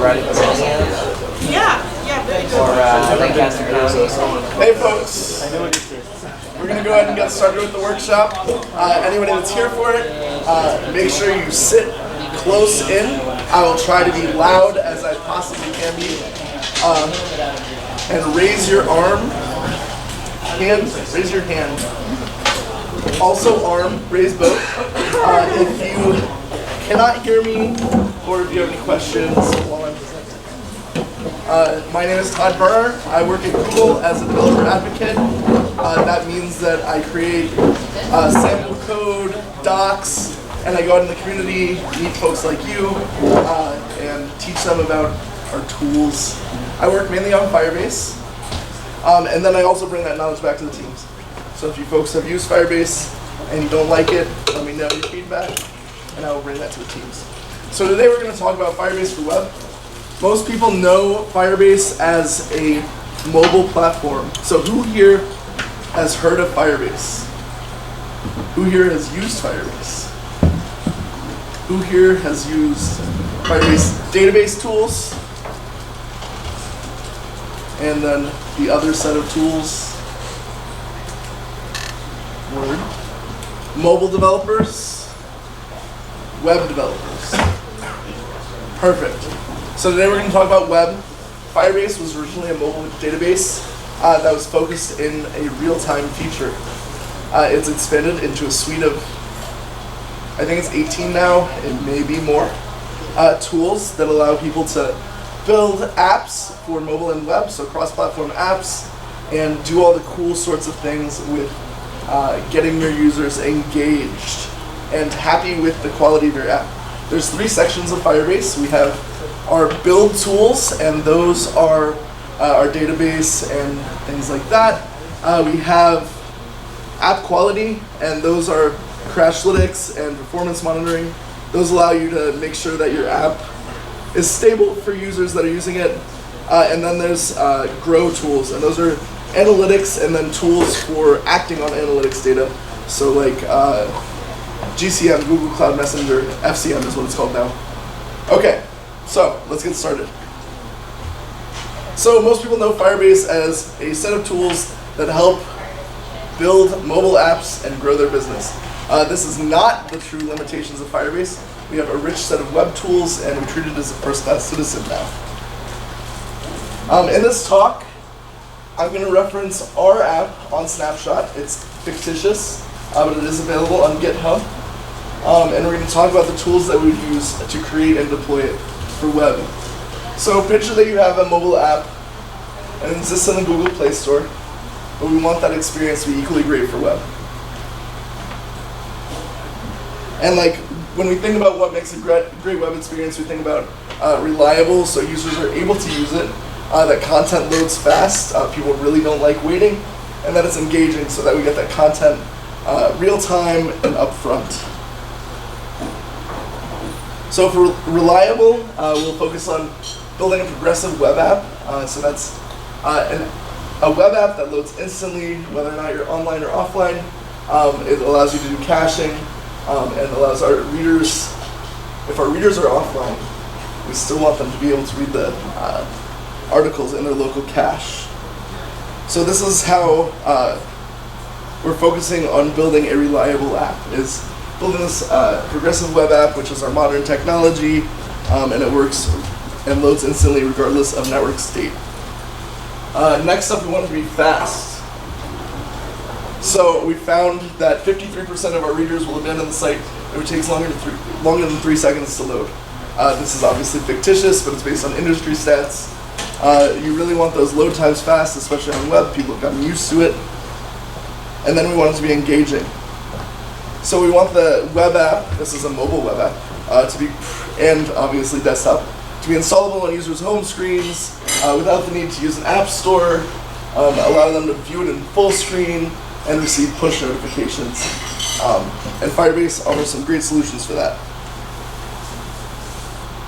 writing this on hand? Yeah, very good. Or Lancaster County? Hey folks, we're going to go ahead and get started with the workshop. Anybody that's here for it, make sure you sit close in. I will try to be loud as I possibly can be. And raise your arm. Raise your hand. Also arm, raise both. If you cannot hear me, or if you have any questions while I'm presenting. My name is Todd Burner. I work at Google as a developer advocate. That means that I create sample code, docs, and I go out in the community, meet folks like you, and teach them about our tools. I work mainly on Firebase, and then I also bring that knowledge back to the teams. So if you folks have used Firebase and you don't like it, let me know your feedback, and I will bring that to the teams. So today we're going to talk about Firebase for web. Most people know Firebase as a mobile platform. So who here has heard of Firebase? Who here has used Firebase? Who here has used Firebase database tools? And then the other set of tools? Word. Mobile developers, web developers. Perfect. So today we're going to talk about web. Firebase was originally a mobile database that was focused in a real-time feature. It's expanded into a suite of, I think it's 18 now, it may be more, tools that allow people to build apps for mobile and web, so cross-platform apps, and do all the cool sorts of things with getting your users engaged and happy with the quality of your app. There's 3 sections of Firebase. We have our build tools, and those are our database and things like that. We have app quality, and those are Crashlytics and performance monitoring. Those allow you to make sure that your app is stable for users that are using it. And then there's grow tools, and those are analytics and then tools for acting on analytics data. So like GCM, Google Cloud Messenger, FCM is what it's called now. Okay, so let's get started. So most people know Firebase as a set of tools that help build mobile apps and grow their business. This is not the true limitations of Firebase. We have a rich set of web tools, and we treat it as a first-class citizen now. In this talk, I'm going to reference our app on Snapshot. It's fictitious, but it is available on GitHub. And we're going to talk about the tools that we would use to create and deploy it for web. So picture that you have a mobile app, and it exists in the Google Play Store, but we want that experience to be equally great for web. And like when we think about what makes a great web experience, we think about reliable, so users are able to use it, that content loads fast, people really don't like waiting, and that it's engaging so that we get that content real-time and upfront. So for reliable, we'll focus on building a progressive web app. So that's a web app that loads instantly, whether or not you're online or offline. It allows you to do caching, and allows our readers, if our readers are offline, we still want them to be able to read the articles in their local cache. So this is how we're focusing on building a reliable app, is building this progressive web app, which is our modern technology, and it works and loads instantly regardless of network state. Next up, we want it to be fast. So we found that 53% of our readers will abandon the site if it takes longer than 3 seconds to load. This is obviously fictitious, but it's based on industry stats. You really want those load times fast, especially on web. People have gotten used to it. And then we want it to be engaging. So we want the web app, this is a mobile web app, to be, and obviously desktop, to be installable on users' home screens without the need to use an app store, allow them to view it in full screen, and receive push notifications. And Firebase offers some great solutions for that.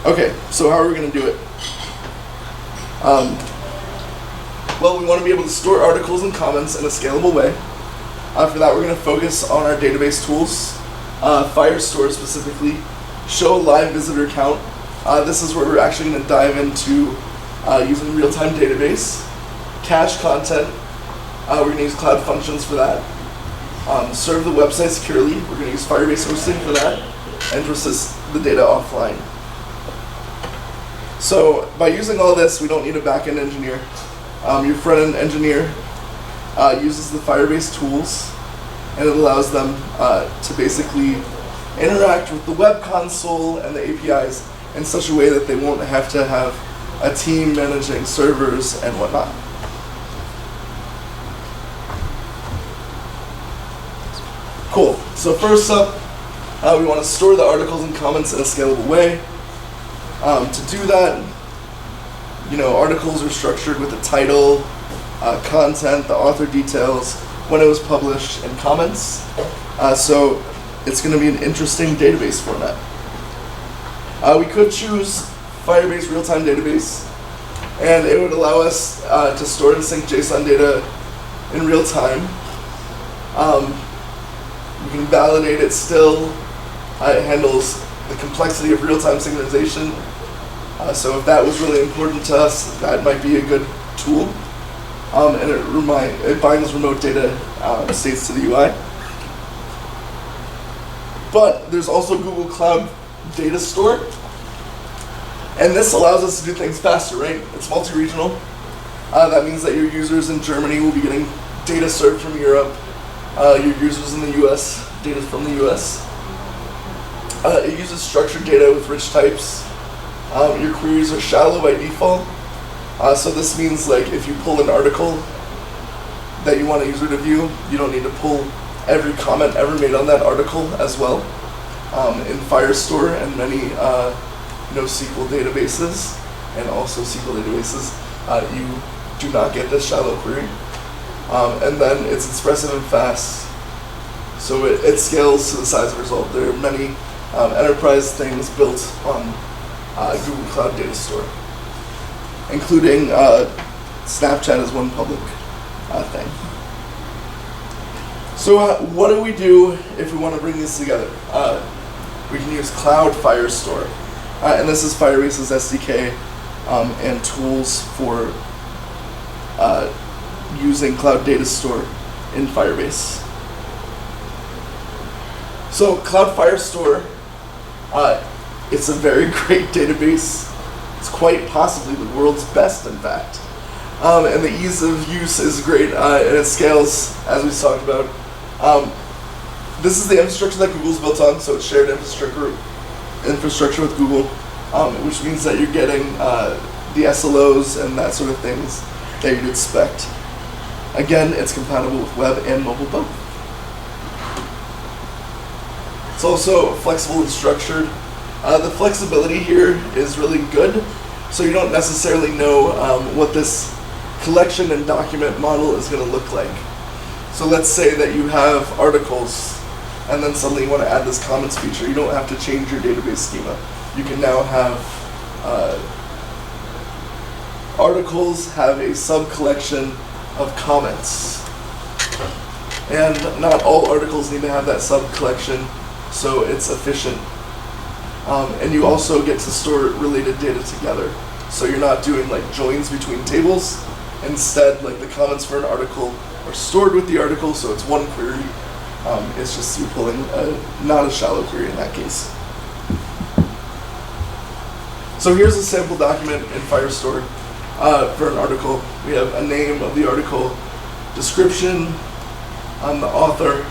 Okay, so how are we going to do it? Well, we want to be able to store articles and comments in a scalable way. For that, we're going to focus on our database tools, Firestore specifically, show live visitor count, This is where we're actually going to dive into using real-time database, cache content. We're going to use cloud functions for that. Serve the website securely. We're going to use Firebase Hosting for that, and persist the data offline. So by using all this, we don't need a back-end engineer. Your front-end engineer uses the Firebase tools, and it allows them to basically interact with the web console and the APIs in such a way that they won't have to have a team managing servers and whatnot. Cool. So first up, we want to store the articles and comments in a scalable way. To do that, articles are structured with the title, content, the author details, when it was published, and comments. So it's going to be an interesting database format. We could choose Firebase real-time database, and it would allow us to store and sync JSON data in real time. We can validate it still. It handles the complexity of real-time synchronization. So if that was really important to us, that might be a good tool. And it binds remote data states to the UI. But there's also Google Cloud Datastore. And this allows us to do things faster, right? It's multi-regional. That means that your users in Germany will be getting data served from Europe. Your users in the US, data from the US. It uses structured data with rich types. Your queries are shallow by default. So this means like if you pull an article that you want a user to view, you don't need to pull every comment ever made on that article as well. In Firestore and many NoSQL databases and also SQL databases, you do not get this shallow query. And then it's expressive and fast, so it scales to the size of result. There are many enterprise things built on Google Cloud Datastore, including Snapchat as one public thing. So what do we do if we want to bring these together? We can use Cloud Firestore, and this is Firebase's SDK and tools for using Cloud Datastore in Firebase. So Cloud Firestore, it's a very great database. It's quite possibly the world's best, in fact. And the ease of use is great, and it scales, as we talked about. This is the infrastructure that Google's built on, so it's shared infrastructure with Google, which means that you're getting the SLOs and that sort of things that you'd expect. Again, it's compatible with web and mobile both. It's also flexible and structured. The flexibility here is really good, so you don't necessarily know what this collection and document model is going to look like. So let's say that you have articles, and then suddenly you want to add this comments feature. You don't have to change your database schema. You can now have articles have a sub-collection of comments. And not all articles need to have that sub-collection, so it's efficient. And you also get to store related data together. So you're not doing like joins between tables. Instead, like the comments for an article are stored with the article, so it's one query. It's just you pulling not a shallow query in that case. So here's a sample document in Firestore for an article. We have a name of the article, description, the author,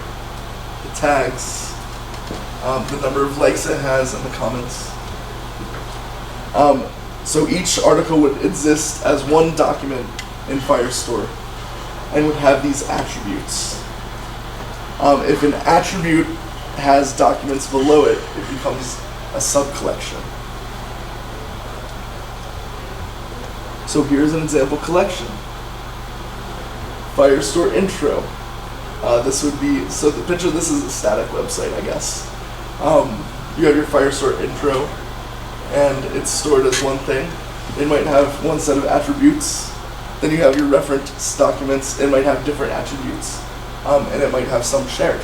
the tags, the number of likes it has, and the comments. So each article would exist as one document in Firestore and would have these attributes. If an attribute has documents below it, it becomes a sub-collection. So here's an example collection. Firestore intro. This would be, so the picture, this is a static website, I guess. You have your Firestore intro, and it's stored as one thing. It might have one set of attributes. Then you have your reference documents. It might have different attributes, and it might have some shared.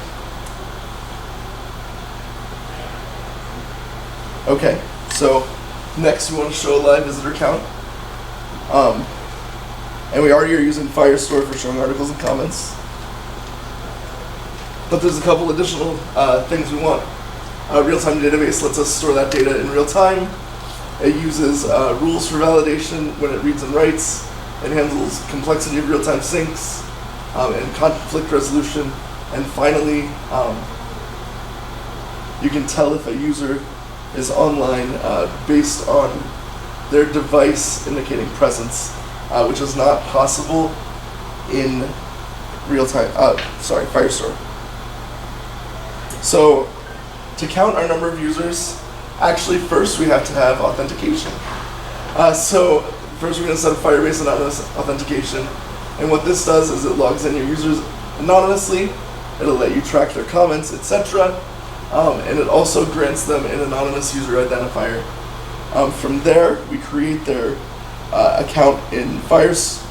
Okay, so Next, we want to show a live visitor count. And we already are using Firestore for showing articles and comments. But there's a couple additional things we want. Real-time database lets us store that data in real time. It uses rules for validation when it reads and writes. It handles complexity of real-time syncs and conflict resolution. And finally, you can tell if a user is online based on their device indicating presence, which is not possible in real-time, Firestore. So to count our number of users, actually first we have to have authentication. So first we're going to set up Firebase anonymous authentication. And what this does is it logs in your users anonymously. It'll let you track their comments, etc. And it also grants them an anonymous user identifier. From there, we create their account in Fire's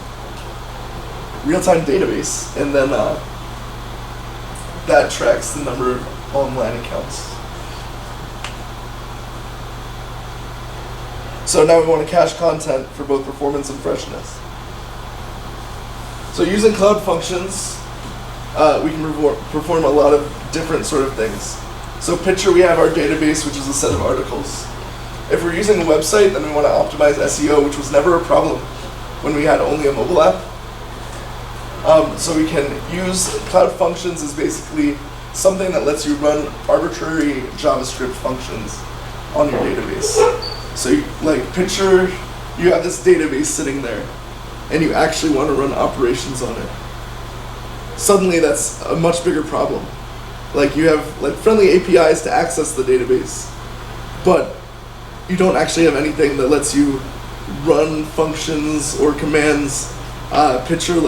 real-time database, and then that tracks the number of online accounts. So now we want to cache content for both performance and freshness. So using Cloud Functions, we can perform a lot of different sort of things. So picture we have our database, which is a set of articles. If we're using a website, then we want to optimize SEO, which was never a problem when we had only a mobile app. So we can use Cloud Functions as basically something that lets you run arbitrary JavaScript functions on your database. So picture you have this database sitting there, and you actually want to run operations on it. Suddenly that's a much bigger problem. You have friendly APIs to access the database, but you don't actually have anything that lets you run functions or commands. Picture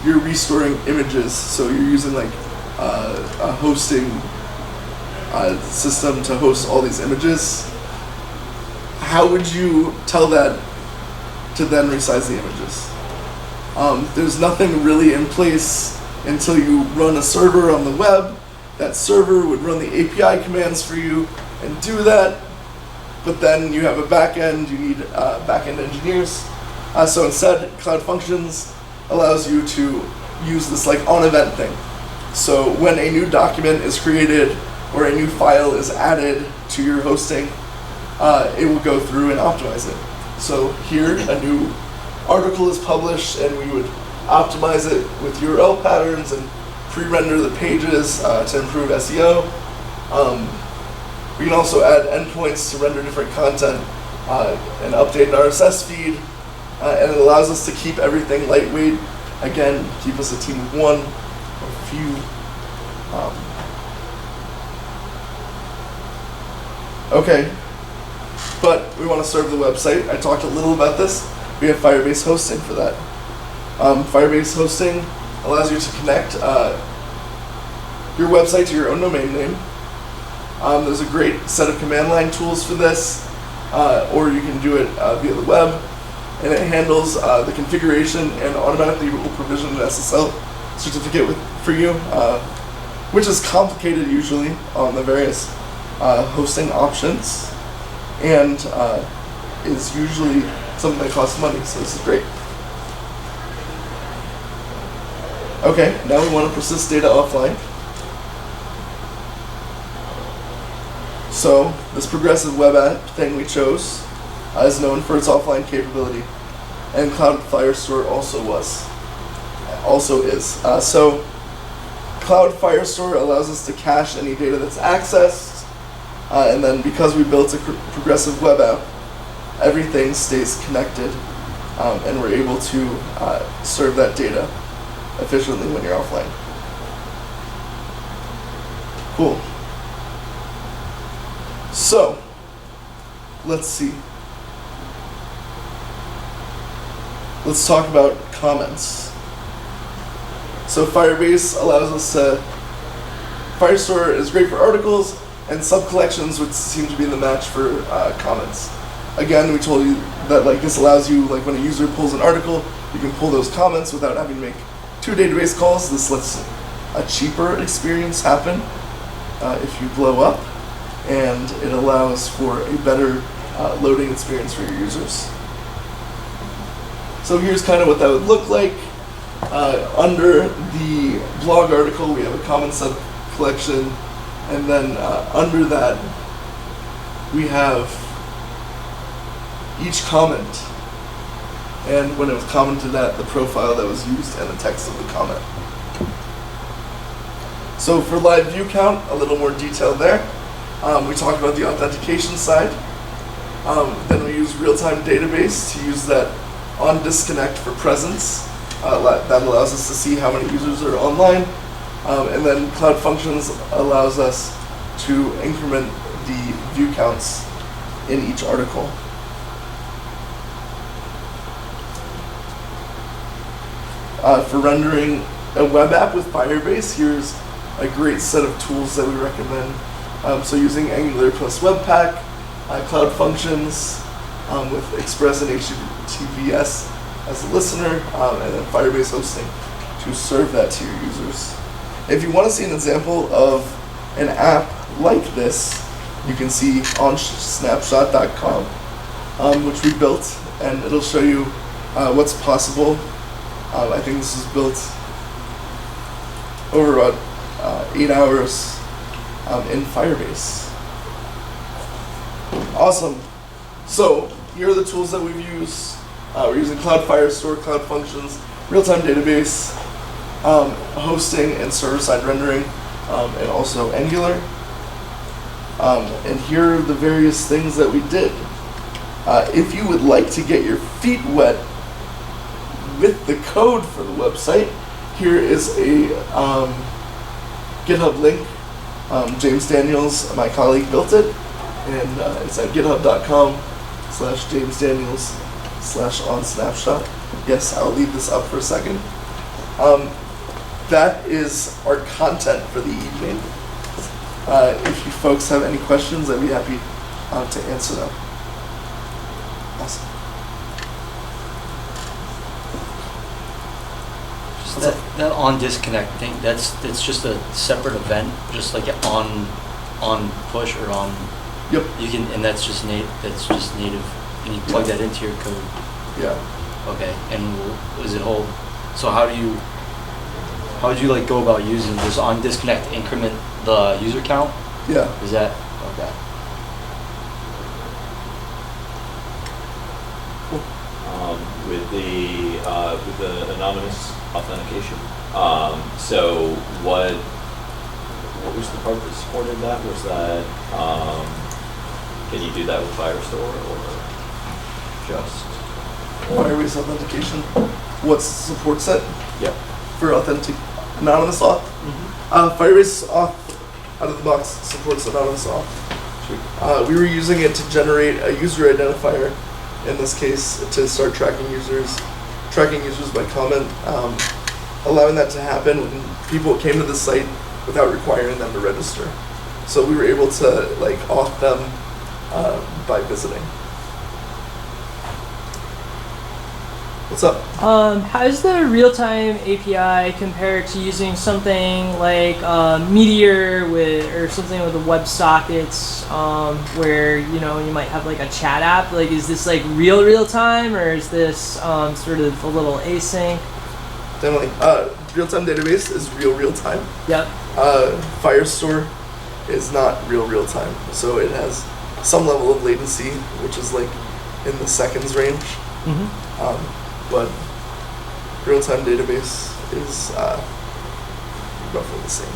you're restoring images, so you're using a hosting system to host all these images. How would you tell that to then resize the images? There's nothing really in place until you run a server on the web. That server would run the API commands for you and do that. But then you have a backend, you need backend engineers. So instead, Cloud Functions allows you to use this on-event thing. So when a new document is created or a new file is added to your hosting, it will go through and optimize it. So here, a new article is published, and we would optimize it with URL patterns and pre-render the pages to improve SEO. We can also add endpoints to render different content and update an RSS feed. And it allows us to keep everything lightweight. Again, keep us a team of one or few. Okay, but we want to serve the website. I talked a little about this. We have Firebase Hosting for that. Firebase Hosting allows you to connect your website to your own domain name. There's a great set of command line tools for this, or you can do it via the web, and it handles the configuration and automatically will provision an SSL certificate for you, which is complicated usually on the various hosting options, and is usually something that costs money, so this is great. Okay, now we want to persist data offline. So this progressive web app thing we chose is known for its offline capability, and Cloud Firestore also is. So Cloud Firestore allows us to cache any data that's accessed, and then because we built a progressive web app, everything stays connected, and we're able to serve that data efficiently when you're offline. Cool. So, let's see. Let's talk about comments. So Firebase allows us to, Firestore is great for articles and sub-collections, which seem to be the match for comments. Again, we told you that this allows you, when a user pulls an article, you can pull those comments without having to make 2 database calls. This lets a cheaper experience happen if you blow up, and it allows for a better loading experience for your users. So here's kind of what that would look like. Under the blog article, we have a common sub collection, and then under that, we have each comment, and when it was commented at, the profile that was used and the text of the comment. So for live view count, a little more detail there. We talked about the authentication side. Then we use real-time database to use that on disconnect for presence. That allows us to see how many users are online. And then Cloud Functions allows us to increment the view counts in each article. For rendering a web app with Firebase, here's a great set of tools that we recommend. So using Angular plus Webpack, Cloud Functions with Express and HTTPS as a listener, and then Firebase Hosting to serve that to your users. If you want to see an example of an app like this, you can see on snapshot.com, which we built, and it'll show you what's possible. I think this was built over about 8 hours in Firebase. Awesome. So here are the tools that we've used. We're using Cloud Firestore, Cloud Functions, real-time database, hosting and server-side rendering, and also Angular. And here are the various things that we did. If you would like to get your feet wet with the code for the website, here is a GitHub link. James Daniels, my colleague, built it, and it's at github.com/JamesDaniels/onsnapshot. Yes, I'll leave this up for a second. That is our content for the evening. If you folks have any questions, I'd be happy to answer them. Awesome. That on disconnect thing, that's just a separate event, just like on push or on. Yep. You can, and that's just native, and you plug that into your code. Yeah. Okay. And is it whole? So how would you like go about using this on disconnect increment the user count? Yeah. Is that okay? With the anonymous authentication. So what was the part that supported that? Was that can you do that with Firestore or just Firebase authentication. What supports it? Yep. For anonymous auth. Mm-hmm. Firebase auth out of the box supports anonymous auth. We were using it to generate a user identifier. In this case, to start tracking users by comment, allowing that to happen when people came to the site without requiring them to register. So we were able to auth them by visiting. What's up? How does the real-time API compare to using something like Meteor or something with the WebSockets, where you might have like a chat app? Like, is this like real time, or is this sort of a little async? Definitely. Real-time database is real time. Yep. Firestore is not real time, so it has some level of latency, which is like in the seconds range. Mm-hmm. But real-time database is roughly the same.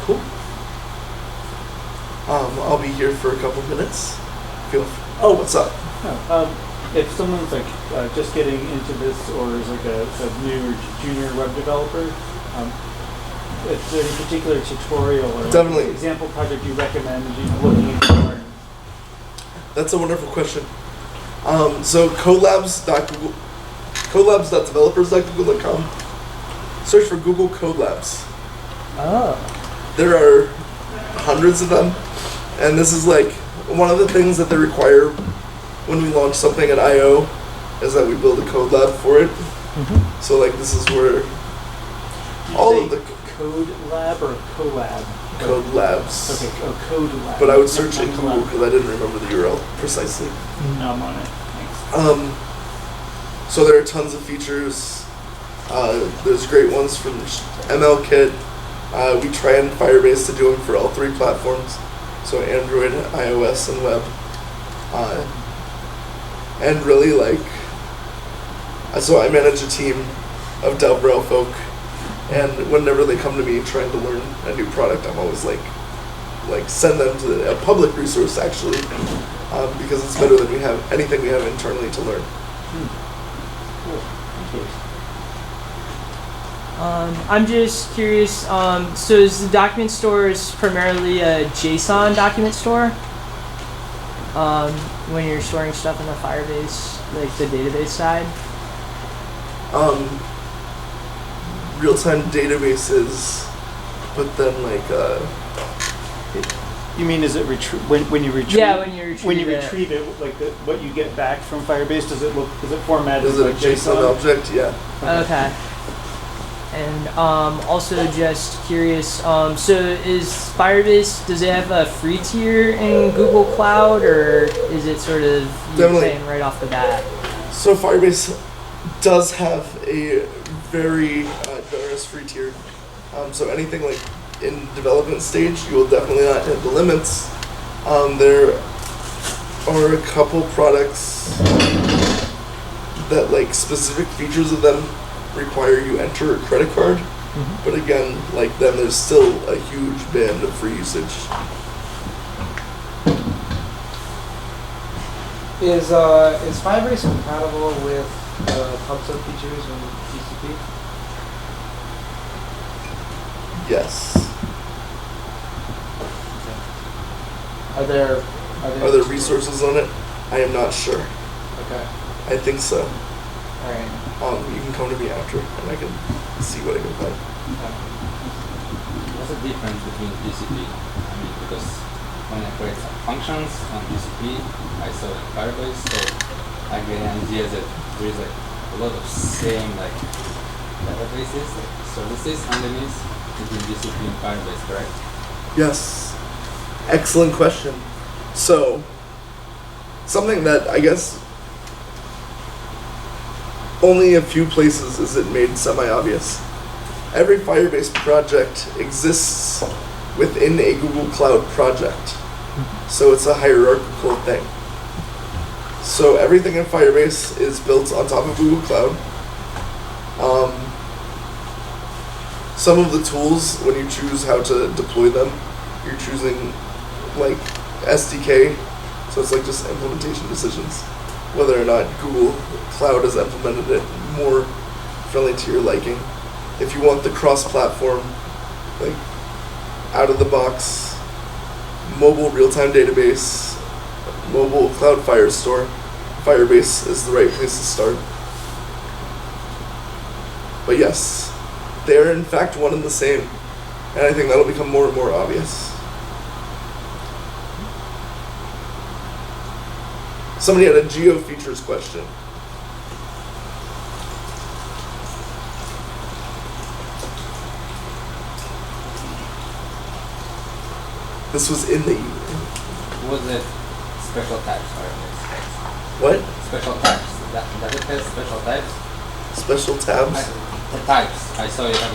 Cool. I'll be here for a couple minutes. What's up? If someone's just getting into this, or is like a new or junior web developer, is there any particular tutorial or Definitely. example project you recommend looking into learning? That's a wonderful question. So colabs.developers.google.com. Search for Google Colabs. Oh. There are hundreds of them, and this is like one of the things that they require when we launch something at I/O is that we build a code lab for it. Mm-hmm. So this is where Did you all say of the code lab or collab? Code Labs. Okay, Code Lab. But I would search in Not Google Lab. because I didn't remember the URL precisely. No, I'm on it. Thanks. So there are tons of features. There's great ones from MLKit. We try in Firebase to do them for all 3 platforms. So Android, iOS, and web. And really so I manage a team of DevRel folk. And whenever they come to me trying to learn a new product, I'm always like send them to a public resource actually, because it's better than anything we have internally to learn. Cool. Thank you. I'm just curious, so is the document store is primarily a JSON document store? When you're storing stuff in the Firebase, like the database side? Real-time databases, but then You mean is it when you retrieve? Yeah, when you retrieve when you it. retrieve it, like what you get back from Firebase, does it format is as it a like JSON object? Yeah. Okay. And also just curious, so is Firebase, does it have a free tier in Google Cloud, or is it sort of you're Definitely. paying right off the bat? So Firebase does have a very generous free tier. So anything like in development stage, you will definitely not hit the limits. There are a couple products that specific features of them require you enter a credit card. Mm-hmm. But again, then there's still a huge band of free usage. Is Firebase compatible with PubSub features in GCP? Yes. Are there Are there resources on it? I am not sure. Okay. I think so. All right. You can come to me after, and I can see what I can find. What's the difference between GCP? I mean, because when I create some functions on GCP, I saw it in Firebase, so I get an idea that there is a lot of same databases, services underneath between GCP and Firebase, correct? Yes. Excellent question. So, something that I guess only a few places is it made semi-obvious. Every Firebase project exists within a Google Cloud project. So it's a hierarchical thing. So everything in Firebase is built on top of Google Cloud. Some of the tools, when you choose how to deploy them, you're choosing SDK, so it's just implementation decisions. Whether or not Google Cloud has implemented it more friendly to your liking. If you want the cross-platform, out of the box, mobile real-time database, mobile cloud Firestore, Firebase is the right place to start. But yes, they are in fact one and the same, and I think that'll become more and more obvious. Somebody had a geo features question. This was in the Was it special types Firebase? what? Special types. Does it have special types? Special tabs? The types. I saw you have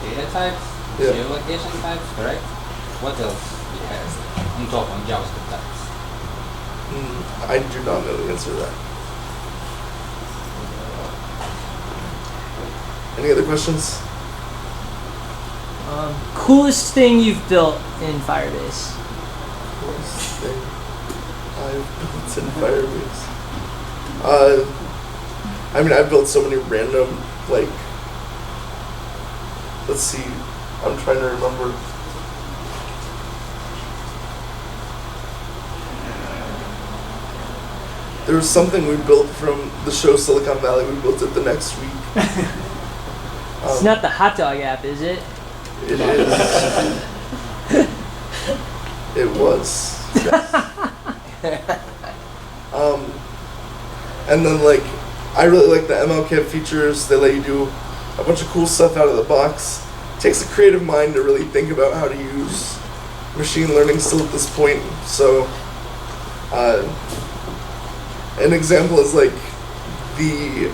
data types, Yeah. geolocation types, correct? What else it has on top on JavaScript types? I do not know the answer to that. Any other questions? Coolest thing you've built in Firebase? Coolest thing I've built in Firebase. I've built so many random, let's see, I'm trying to remember. There was something we built from the show Silicon Valley. We built it the next week. It's not the hot dog app, is it? It is. It was. Yes. And then I really like the MLKit features. They let you do a bunch of cool stuff out of the box. takes a creative mind to really think about how to use machine learning still at this point. So an example is like the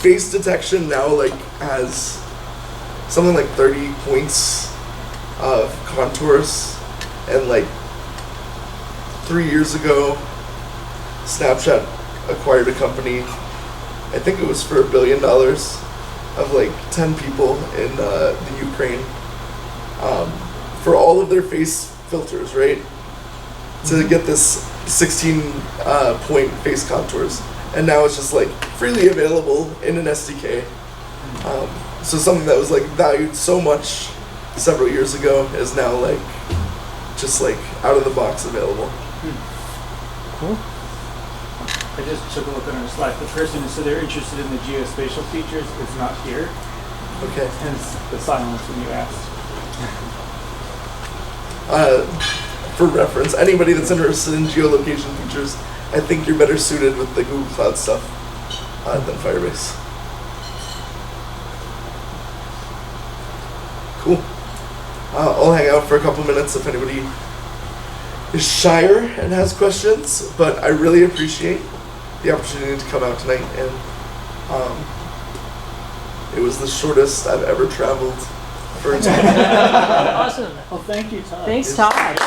face detection now like has something like 30 points of contours, and like 3 years ago Snapchat acquired a company, I think it was for $1 billion, of like 10 people in the Ukraine, for all of their face filters, right? To get this 16 point face contours. And now it's just like freely available in an SDK. So something that was like valued so much several years ago is now like just like out of the box available. Cool. I just took a look on our Slack. The person who said they're interested in the geospatial features is not here, Okay. hence the silence when you asked. For reference, anybody that's interested in geolocation features, I think you're better suited with the Google Cloud stuff than Firebase. Cool. I'll hang out for a couple minutes if anybody is shyer and has questions, but I really appreciate the opportunity to come out tonight, and it was the shortest I've ever traveled for a time. Awesome. Well, thank you, Todd. Thanks, Todd.